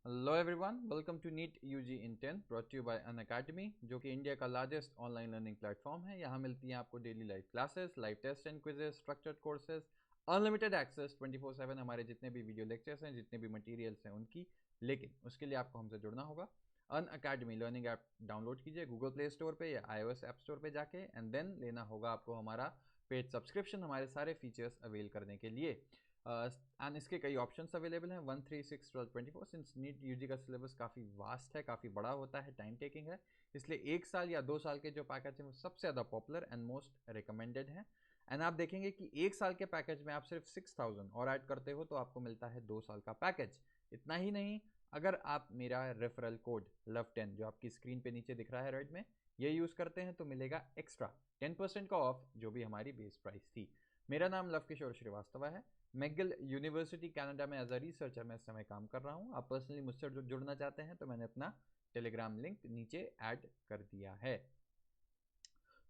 Hello everyone, welcome to NEET UG in 10 brought to you by Unacademy, जो कि India का largest online learning platform है। यहाँ मिलती हैं आपको daily live classes, live test and quizzes, structured courses, unlimited access 24/7 हमारे जितने भी वीडियो लेक्चर्स हैं, जितने भी मटेरियल्स हैं उनकी। लेकिन उसके लिए आपको हमसे जुड़ना होगा। अनअकैडमी लर्निंग ऐप डाउनलोड कीजिए गूगल प्ले स्टोर पे या iOS ऐप स्टोर पे जाके, एंड देन लेना होगा आपको हमारा पेड सब्सक्रिप्शन हमारे सारे फीचर्स अवेल करने के लिए। एंड इसके कई ऑप्शंस अवेलेबल हैं 1, 3, 6, 12, 24। सिंस नीट यूजी का सिलेबस काफ़ी वास्ट है, काफ़ी बड़ा होता है, टाइम टेकिंग है, इसलिए 1 साल या 2 साल के जो पैकेज हैं वो सबसे ज़्यादा पॉपुलर एंड मोस्ट रिकमेंडेड है। एंड आप देखेंगे कि 1 साल के पैकेज में आप सिर्फ 6000 और ऐड करते हो तो आपको मिलता है 2 साल का पैकेज। इतना ही नहीं, अगर आप मेरा रेफरल कोड LOVE10 जो आपकी स्क्रीन पे नीचे दिख रहा है रेड में, ये यूज़ करते हैं तो मिलेगा एक्स्ट्रा 10% का ऑफ, जो भी हमारी बेस प्राइस थी। मेरा नाम लव किशोर श्रीवास्तव है। मैगिल यूनिवर्सिटी कनाडा में एज अ रिसर्चर मैं इस समय काम कर रहा हूँ। आप पर्सनली मुझसे जुड़ना चाहते हैं तो मैंने अपना टेलीग्राम लिंक नीचे ऐड कर दिया है।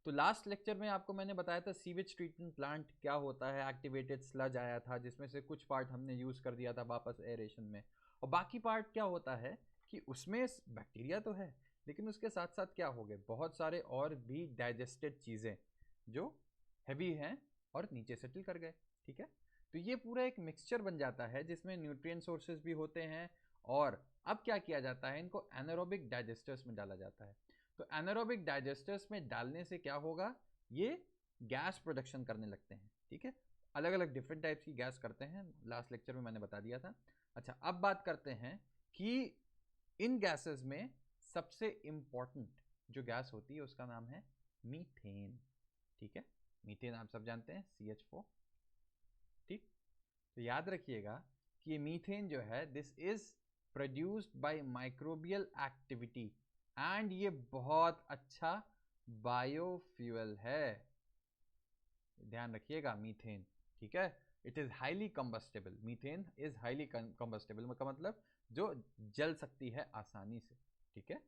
तो लास्ट लेक्चर में आपको मैंने बताया था सीवेज ट्रीटमेंट प्लांट क्या होता है। एक्टिवेटेड स्लज आया था जिसमें से कुछ पार्ट हमने यूज़ कर दिया था वापस एरेशन में, और बाकी पार्ट क्या होता है कि उसमें बैक्टीरिया तो है, लेकिन उसके साथ साथ क्या हो गए, बहुत सारे और भी डाइजेस्टेड चीज़ें जो हैवी हैं और नीचे सेटल कर गए। ठीक है, तो ये पूरा एक मिक्सचर बन जाता है जिसमें न्यूट्रिएंट सोर्सेज भी होते हैं। और अब क्या किया जाता है, इनको एनारोबिक डाइजेस्टर्स में डाला जाता है। तो एनारोबिक डाइजेस्टर्स में डालने से क्या होगा, ये गैस प्रोडक्शन करने लगते हैं। ठीक है, अलग अलग डिफरेंट टाइप्स की गैस करते हैं, लास्ट लेक्चर में मैंने बता दिया था। अच्छा, अब बात करते हैं कि इन गैसेस में सबसे इंपॉर्टेंट जो गैस होती है उसका नाम है मीथेन। ठीक है, मीथेन आप सब जानते हैं, CH4। ठीक, तो याद रखिएगा कि ये मीथेन जो है, this is produced by microbial activity, and ये बहुत अच्छा बायोफ्यूल है। ध्यान रखिएगा, मीथेन, ठीक है, it is highly combustible. Methane is highly combustible का मतलब जो जल सकती है आसानी से। ठीक है,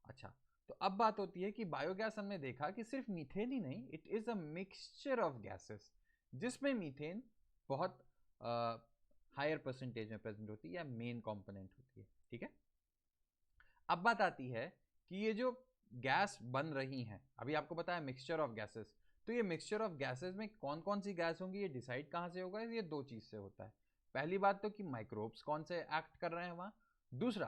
अच्छा, तो अब बात होती है कि बायोगैस हमने देखा कि सिर्फ मीथेन ही नहीं, it is a mixture of gases, जिसमें मीथेन बहुत हायर परसेंटेज में प्रेजेंट होती है या मेन कंपोनेंट होती है। ठीक है, अब बात आती है कि ये जो गैस बन रही हैं, अभी आपको पता है मिक्सचर ऑफ गैसेस, तो ये मिक्सचर ऑफ गैसेस में कौन कौन सी गैस होंगी, ये डिसाइड कहाँ से होगा, ये दो चीज से होता है। पहली बात तो कि माइक्रोब्स कौन से एक्ट कर रहे हैं वहां, दूसरा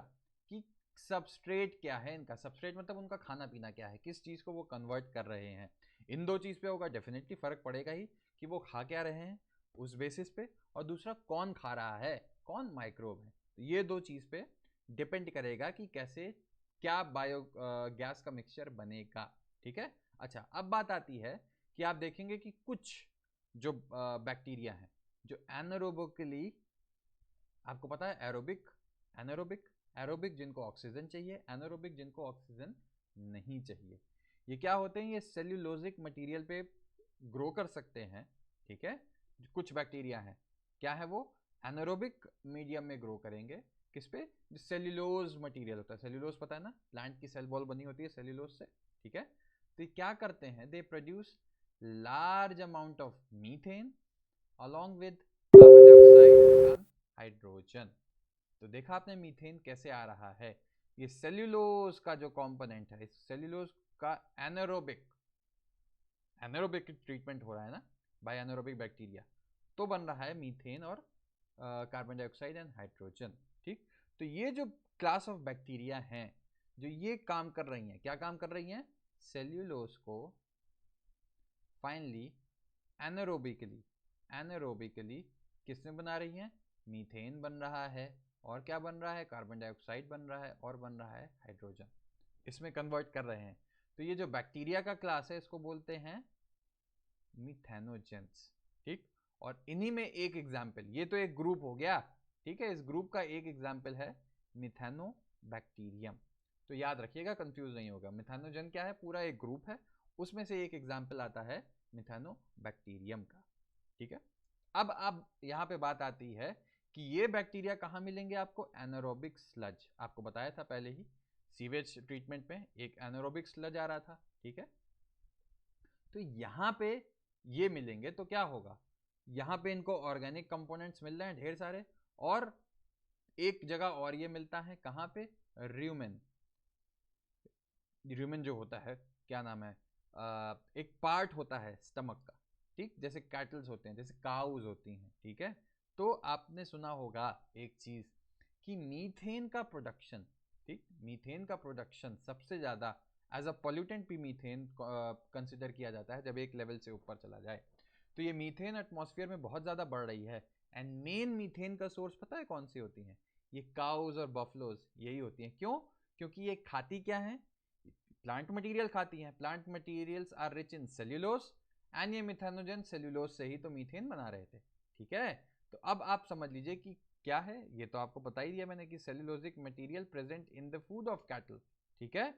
कि सबस्ट्रेट क्या है इनका। सबस्ट्रेट मतलब उनका खाना पीना क्या है, किस चीज को वो कन्वर्ट कर रहे हैं। इन दो चीज पे होगा, डेफिनेटली फर्क पड़ेगा ही कि वो खा क्या रहे हैं उस बेसिस पे, और दूसरा कौन खा रहा है, कौन माइक्रोब है। तो ये दो चीज पे डिपेंड करेगा कि कैसे क्या बायो गैस का मिक्सचर बनेगा। ठीक है, अच्छा, अब बात आती है कि आप देखेंगे कि कुछ जो बैक्टीरिया हैं जो एनारोबिकली, आपको पता है एरोबिक, एनारोबिक, एरोबिक जिनको ऑक्सीजन चाहिए, एनारोबिक जिनको ऑक्सीजन नहीं चाहिए, ये क्या होते हैं, ये सेल्यूलोजिक मटेरियल पे ग्रो कर सकते हैं। ठीक है, कुछ बैक्टीरिया हैं, क्या है वो, एनारोबिक मीडियम में ग्रो करेंगे। किस पे, जो सेल्यूलोज मटेरियल होता है, सेल्यूलोज पता है ना, प्लांट की सेल वॉल बनी होती है सेल्यूलोज से। ठीक है, तो ये क्या करते हैं, they produce large amount of methane along with carbon dioxide and hydrogen. तो देखा आपने मीथेन कैसे आ रहा है, ये सेल्यूलोज का जो कंपोनेंट है, इस सेल्यूलोज का एनारोबिक, एनारोबिक ट्रीटमेंट हो रहा है ना बाय एनारोबिक बैक्टीरिया, तो बन रहा है मीथेन और कार्बन डाइऑक्साइड एंड हाइड्रोजन। ठीक, तो ये जो क्लास ऑफ बैक्टीरिया हैं जो ये काम कर रही हैं, क्या काम कर रही हैं, सेल्यूलोज को फाइनली एनारोबिकली, एनारोबिकली किसमें बना रही हैं, मीथेन बन रहा है, और क्या बन रहा है, कार्बन डाइऑक्साइड बन रहा है, और बन रहा है हाइड्रोजन, इसमें कन्वर्ट कर रहे हैं। तो ये जो बैक्टीरिया का क्लास है इसको बोलते हैं मिथेनोजेंस। ठीक, और इन्हीं में एक एग्जाम्पल, ये तो एक ग्रुप हो गया, ठीक है, इस ग्रुप का एक एग्जाम्पल है मिथेनोबैक्टीरियम। तो याद रखिएगा, कंफ्यूज नहीं होगा, मिथेनोजन क्या है, पूरा एक ग्रुप है, उसमें से एक एग्जाम्पल आता है मिथेनोबैक्टीरियम का। ठीक है, अब यहाँ पे बात आती है कि ये बैक्टीरिया कहाँ मिलेंगे आपको, एनारोबिक स्लज, आपको बताया था पहले ही, सीवेज ट्रीटमेंट में एक एनारोबिक स्लज आ रहा था। ठीक है, तो यहाँ पे ये मिलेंगे तो क्या होगा, यहाँ पे इनको ऑर्गेनिक कंपोनेंट्स मिल रहे हैं ढेर सारे, और एक जगह और ये मिलता है, कहाँ पे? र्यूमेन। र्यूमेन जो होता है, क्या नाम है, एक पार्ट होता है स्टमक का, ठीक, जैसे कैटल्स होते हैं, जैसे काउज होती हैं, ठीक है। तो आपने सुना होगा एक चीज कि मीथेन का प्रोडक्शन, ठीक, मीथेन का प्रोडक्शन सबसे ज्यादा एज अ पॉल्यूटेंट भी मीथेन कंसिडर किया जाता है जब एक लेवल से ऊपर चला जाए। तो ये मीथेन एटमॉस्फेयर में बहुत ज़्यादा बढ़ रही है। एंड मेन मीथेन का सोर्स पता है कौन सी होती हैं? ये काउज और बफलोज यही होती हैं। क्यों? क्योंकि ये खाती क्या है? प्लांट मटेरियल खाती हैं। Plant materials are rich in cellulose and ये मिथेनोजन सेल्यूलोज से ही तो मीथेन बना रहे थे, ठीक है। तो अब आप समझ लीजिए कि क्या है, ये तो आपको बता ही दिया मैंने कि cellulosic material present in the food of cattle, ठीक है।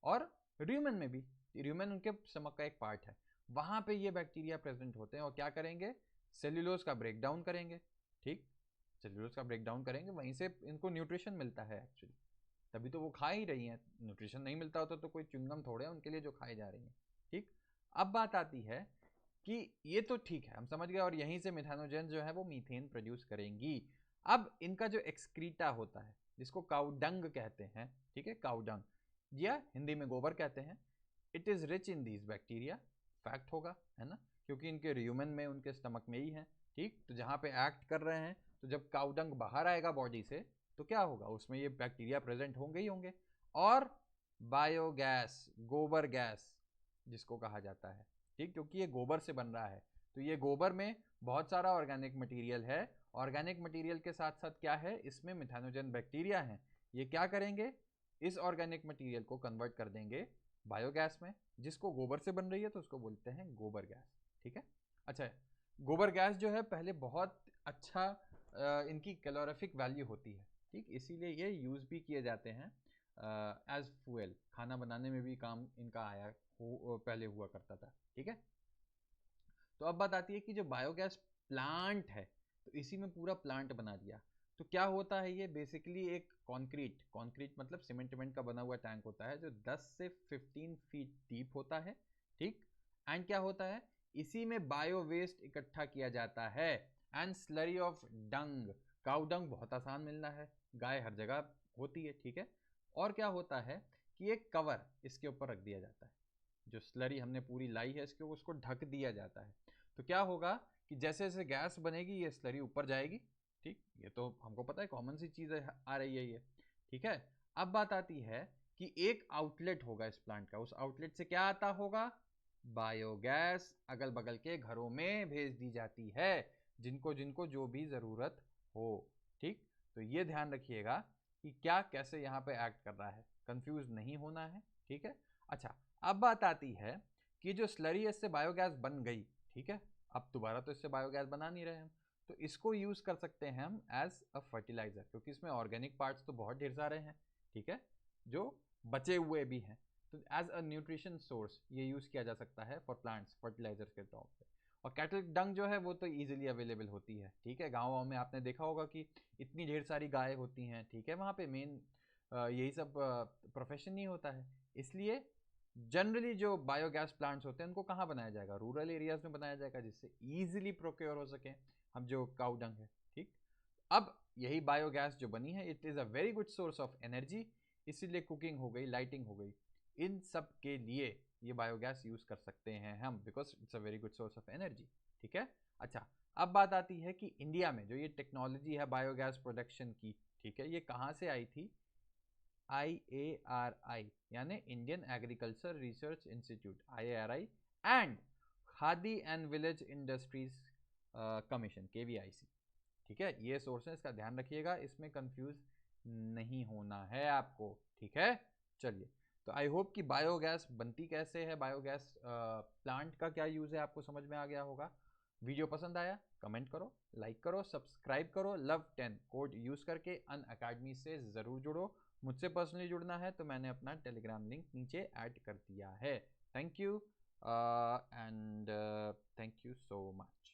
और र्यूमेन में भी, र्यूमेन उनके स्टमक का एक पार्ट है, वहां पे ये बैक्टीरिया प्रेजेंट होते हैं और क्या करेंगे? सेल्यूलोज का ब्रेक डाउन करेंगे, ठीक, सेल्यूलोज का ब्रेक डाउन करेंगे, वहीं से इनको न्यूट्रिशन मिलता है एक्चुअली, तभी तो वो खा ही रही हैं। न्यूट्रिशन नहीं मिलता होता तो कोई च्युइंगम थोड़े है उनके लिए जो खाई जा रही हैं, ठीक। अब बात आती है कि ये तो ठीक है, हम समझ गए, और यहीं से मिथेनोजन जो है वो मीथेन प्रोड्यूस करेंगी। अब इनका जो एक्सक्रीटा होता है, जिसको काउडंग कहते हैं, ठीक है, काउडंग या हिंदी में गोबर कहते हैं, it is rich in these bacteria, fact होगा, है ना, क्योंकि इनके र्यूमन में, उनके स्टमक में ही है, ठीक। तो जहाँ पे एक्ट कर रहे हैं, तो जब काउडंग बाहर आएगा बॉडी से तो क्या होगा? उसमें ये बैक्टीरिया प्रेजेंट होंगे ही होंगे। और बायोगैस, गोबर गैस जिसको कहा जाता है, ठीक, क्योंकि ये गोबर से बन रहा है, तो ये गोबर में बहुत सारा ऑर्गेनिक मटेरियल है। ऑर्गेनिक मटेरियल के साथ साथ क्या है, इसमें मिथेनोजन बैक्टीरिया हैं। ये क्या करेंगे? इस ऑर्गेनिक मटेरियल को कन्वर्ट कर देंगे बायोगैस में, जिसको गोबर से बन रही है तो उसको बोलते हैं गोबर गैस, ठीक है। अच्छा, गोबर गैस जो है पहले बहुत अच्छा इनकी कैलोरीफिक वैल्यू होती है, ठीक, इसीलिए ये यूज़ भी किए जाते हैं एज फ्यूल, खाना बनाने में भी काम इनका आया पहले हुआ करता था, ठीक है। तो अब बात आती है कि जो बायोगैस प्लांट है, तो इसी में पूरा प्लांट बना दिया, तो क्या होता है? ये बेसिकली एक कंक्रीट मतलब सीमेंट का बना हुआ टैंक होता है जो 10 से 15 फीट डीप होता है, ठीक। एंड क्या होता है? इसी में बायो वेस्ट इकट्ठा किया जाता है and slurry of dung, cow dung बहुत आसान मिलना है, गाय हर जगह होती है, ठीक है। और क्या होता है कि एक कवर इसके ऊपर रख दिया जाता है, जो स्लरी हमने पूरी लाई है इसके, उसको ढक दिया जाता है। तो क्या होगा कि जैसे जैसे गैस बनेगी ये स्लरी ऊपर जाएगी, ठीक, ये तो हमको पता है, कॉमन सी चीज़ आ रही है ये, ठीक है। अब बात आती है कि एक आउटलेट होगा इस प्लांट का, उस आउटलेट से क्या आता होगा? बायोगैस अगल बगल के घरों में भेज दी जाती है, जिनको जिनको जो भी ज़रूरत हो, ठीक। तो ये ध्यान रखिएगा कि क्या कैसे यहाँ पे एक्ट कर रहा है, कंफ्यूज नहीं होना है, ठीक है। अच्छा, अब बात आती है कि जो स्लरी इससे बायोगैस बन गई, ठीक है, अब दोबारा तो इससे बायोगैस बना नहीं रहे हम, तो इसको यूज़ कर सकते हैं हम एज अ फर्टिलाइज़र, क्योंकि इसमें ऑर्गेनिक पार्ट्स तो बहुत ढेर सारे हैं, ठीक है, जो बचे हुए भी हैं। तो एज अ न्यूट्रिशन सोर्स ये यूज़ किया जा सकता है फॉर प्लांट्स, फर्टिलाइजर के तौर पे। और कैटल डंग जो है वो तो ईजिली अवेलेबल होती है, ठीक है, गाँव में आपने देखा होगा कि इतनी ढेर सारी गाय होती हैं, ठीक है, वहाँ पे मेन यही सब प्रोफेशन ही होता है। इसलिए जनरली जो बायोगैस प्लांट्स होते हैं उनको कहाँ बनाया जाएगा? रूरल एरियाज में बनाया जाएगा, जिससे ईजिली प्रोक्योर हो सके हम जो काउ डंग है, ठीक। अब यही बायोगैस जो बनी है, it is a very good source of energy, इसीलिए कुकिंग हो गई, लाइटिंग हो गई, इन सब के लिए ये बायोगैस यूज़ कर सकते हैं हम, because it's a very good source of energy, ठीक है। अच्छा, अब बात आती है कि इंडिया में जो ये टेक्नोलॉजी है बायोगैस प्रोडक्शन की, ठीक है, ये कहाँ से आई थी? IARI यानी Indian agriculture research institute, IARI, and khadi and village industries commission, KVIC, ठीक है। ये सोर्स है, इसका ध्यान रखिएगा, इसमें कंफ्यूज नहीं होना है आपको, ठीक है। चलिए, तो आई होप कि बायोगैस बनती कैसे है, बायोगैस प्लांट का क्या यूज़ है, आपको समझ में आ गया होगा। वीडियो पसंद आया कमेंट करो, लाइक करो, सब्सक्राइब करो, लव10 कोड यूज़ करके अनअकैडमी से ज़रूर जुड़ो। मुझसे पर्सनली जुड़ना है तो मैंने अपना टेलीग्राम लिंक नीचे ऐड कर दिया है। Thank you and thank you so much.